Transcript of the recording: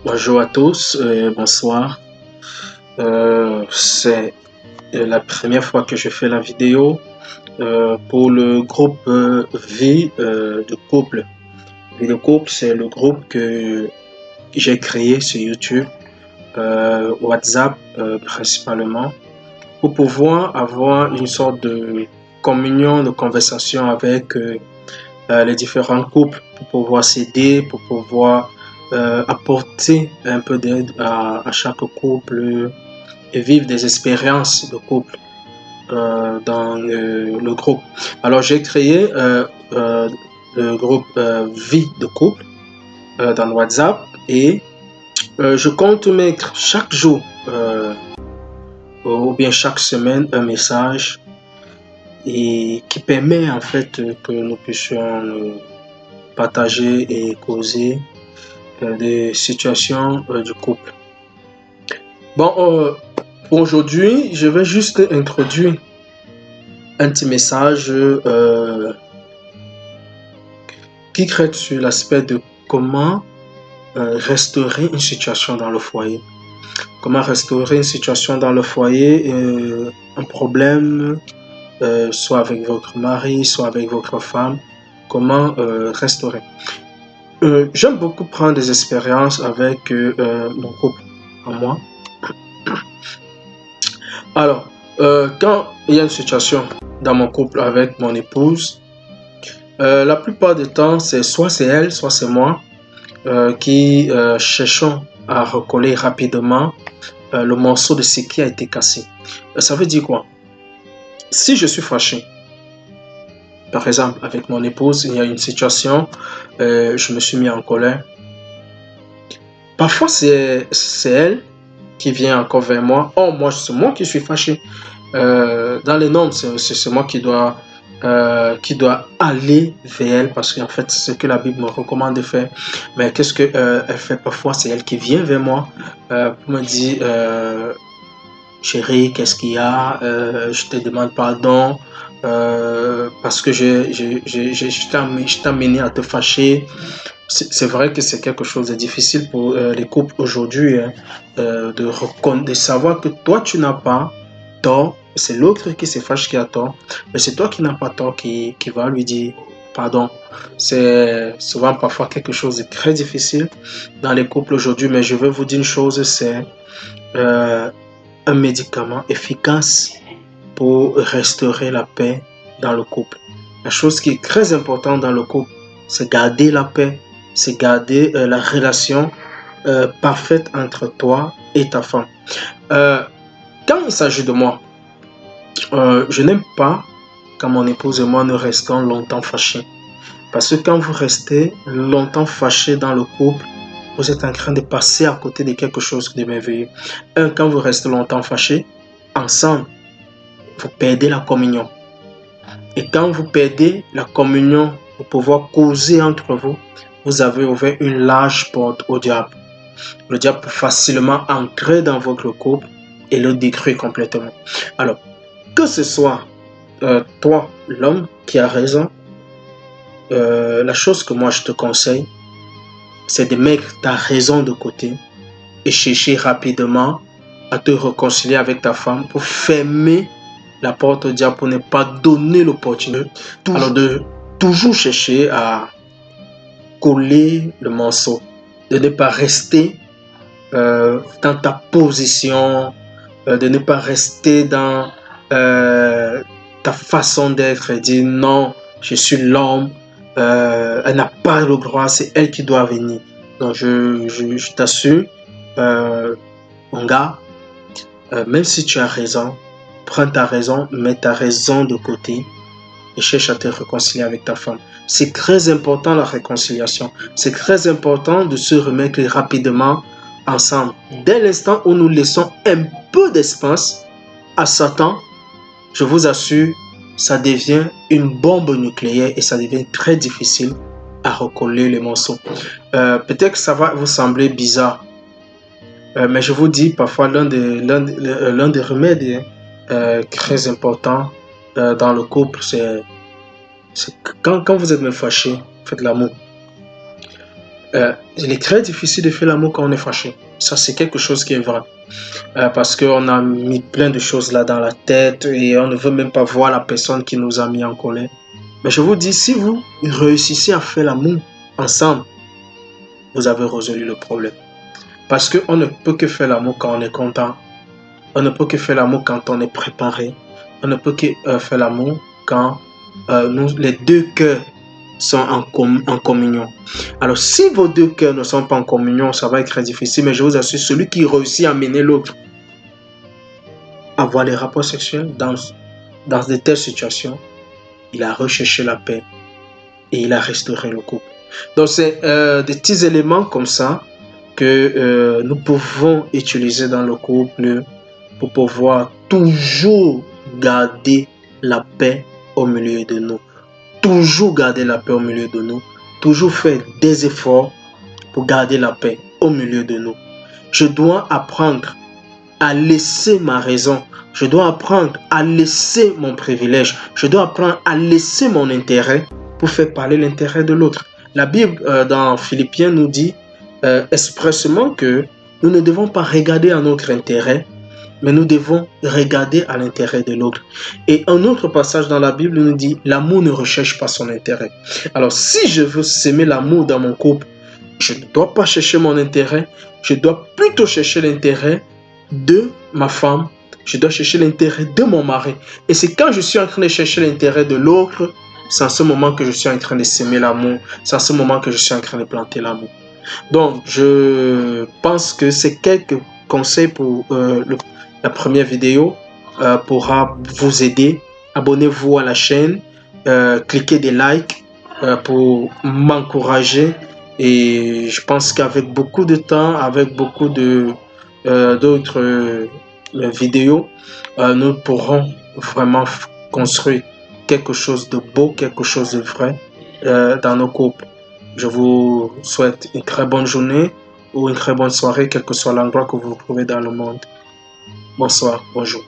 Bonjour à tous, bonsoir. C'est la première fois que je fais la vidéo pour le groupe Vie de couple. Vie de couple, c'est le groupe que j'ai créé sur YouTube, WhatsApp principalement, pour pouvoir avoir une sorte de communion, de conversation avec les différents couples, pour pouvoir s'aider, pour pouvoir apporter un peu d'aide à chaque couple et vivre des expériences de couple dans le groupe. Alors j'ai créé le groupe Vie de couple dans WhatsApp et je compte mettre chaque jour ou bien chaque semaine un message et qui permet en fait que nous puissions partager et causer des situations du couple. Bon, aujourd'hui, je vais juste introduire un petit message qui traite sur l'aspect de comment restaurer une situation dans le foyer. Comment restaurer une situation dans le foyer, un problème, soit avec votre mari, soit avec votre femme. Comment restaurer. J'aime beaucoup prendre des expériences avec mon couple en moi. Alors, quand il y a une situation dans mon couple avec mon épouse, la plupart du temps, soit c'est elle, soit c'est moi qui cherchons à recoller rapidement le morceau de ce qui a été cassé. Ça veut dire quoi? Si je suis fâché, par exemple, avec mon épouse, il y a une situation, je me suis mis en colère. Parfois, c'est elle qui vient encore vers moi. Oh, moi, c'est moi qui suis fâché. Dans les normes, c'est moi qui dois aller vers elle parce qu'en fait, c'est ce que la Bible me recommande de faire. Mais qu'est-ce qu'elle fait parfois? C'est elle qui vient vers moi pour me dire chérie, qu'est-ce qu'il y a? Je te demande pardon parce que je t'ai amené à te fâcher. C'est vrai que c'est quelque chose de difficile pour les couples aujourd'hui, hein, de savoir que toi, tu n'as pas tort. C'est l'autre qui se fâche qui a tort. Mais c'est toi qui n'as pas tort qui va lui dire pardon. C'est souvent parfois quelque chose de très difficile dans les couples aujourd'hui. Mais je veux vous dire une chose, c'est un médicament efficace pour restaurer la paix dans le couple. La chose qui est très importante dans le couple, c'est garder la paix, c'est garder la relation parfaite entre toi et ta femme. Quand il s'agit de moi, je n'aime pas quand mon épouse et moi nous restons longtemps fâchés. Parce que quand vous restez longtemps fâchés dans le couple, vous êtes en train de passer à côté de quelque chose de merveilleux. Quand vous restez longtemps fâchés, ensemble, vous perdez la communion. Et quand vous perdez la communion pour pouvoir causer entre vous, vous avez ouvert une large porte au diable. Le diable peut facilement entrer dans votre couple et le détruire complètement. Alors, que ce soit toi, l'homme, qui a raison, la chose que moi je te conseille, c'est de mettre ta raison de côté et chercher rapidement à te réconcilier avec ta femme pour fermer la porte au diable, pour ne pas donner l'opportunité. Alors de toujours chercher à coller le morceau, de ne pas rester dans ta position, de ne pas rester dans ta façon d'être et dire non, je suis l'homme, elle n'a pas le droit, c'est elle qui doit venir. Donc je t'assure, mon gars, même si tu as raison, prends ta raison, mets ta raison de côté et cherche à te réconcilier avec ta femme. C'est très important la réconciliation. C'est très important de se remettre rapidement ensemble. Dès l'instant où nous laissons un peu d'espace à Satan, je vous assure, ça devient une bombe nucléaire et ça devient très difficile à recoller les morceaux. Peut-être que ça va vous sembler bizarre, mais je vous dis parfois l'un des remèdes très importants dans le couple, c'est quand vous êtes fâché, faites l'amour. Il est très difficile de faire l'amour quand on est fâché. Ça, c'est quelque chose qui est vrai. Parce qu'on a mis plein de choses là dans la tête et on ne veut même pas voir la personne qui nous a mis en colère. Mais je vous dis, si vous réussissez à faire l'amour ensemble, vous avez résolu le problème. Parce qu'on ne peut que faire l'amour quand on est content. On ne peut que faire l'amour quand on est préparé. On ne peut que faire l'amour quand les deux cœurs sont en communion. Alors, si vos deux cœurs ne sont pas en communion, ça va être très difficile. Mais je vous assure, celui qui réussit à mener l'autre à avoir des rapports sexuels dans de telles situations, il a recherché la paix et il a restauré le couple. Donc, c'est des petits éléments comme ça que nous pouvons utiliser dans le couple pour pouvoir toujours garder la paix au milieu de nous. Toujours garder la paix au milieu de nous. Toujours faire des efforts pour garder la paix au milieu de nous. Je dois apprendre à laisser ma raison. Je dois apprendre à laisser mon privilège. Je dois apprendre à laisser mon intérêt pour faire parler l'intérêt de l'autre. La Bible dans Philippiens nous dit expressément que nous ne devons pas regarder à notre intérêt, mais nous devons regarder à l'intérêt de l'autre. Et un autre passage dans la Bible nous dit, l'amour ne recherche pas son intérêt. Alors, si je veux s'aimer l'amour dans mon couple, je ne dois pas chercher mon intérêt, je dois plutôt chercher l'intérêt de ma femme, je dois chercher l'intérêt de mon mari. Et c'est quand je suis en train de chercher l'intérêt de l'autre, c'est en ce moment que je suis en train de s'aimer l'amour, c'est en ce moment que je suis en train de planter l'amour. Donc, je pense que ces quelques conseils pour la première vidéo pourra vous aider. Abonnez-vous à la chaîne, cliquez des likes pour m'encourager. Et je pense qu'avec beaucoup de temps, avec beaucoup d'autres vidéos, nous pourrons vraiment construire quelque chose de beau, quelque chose de vrai dans nos couples. Je vous souhaite une très bonne journée ou une très bonne soirée, quel que soit l'endroit que vous vous trouvez dans le monde. Bonsoir, bonjour.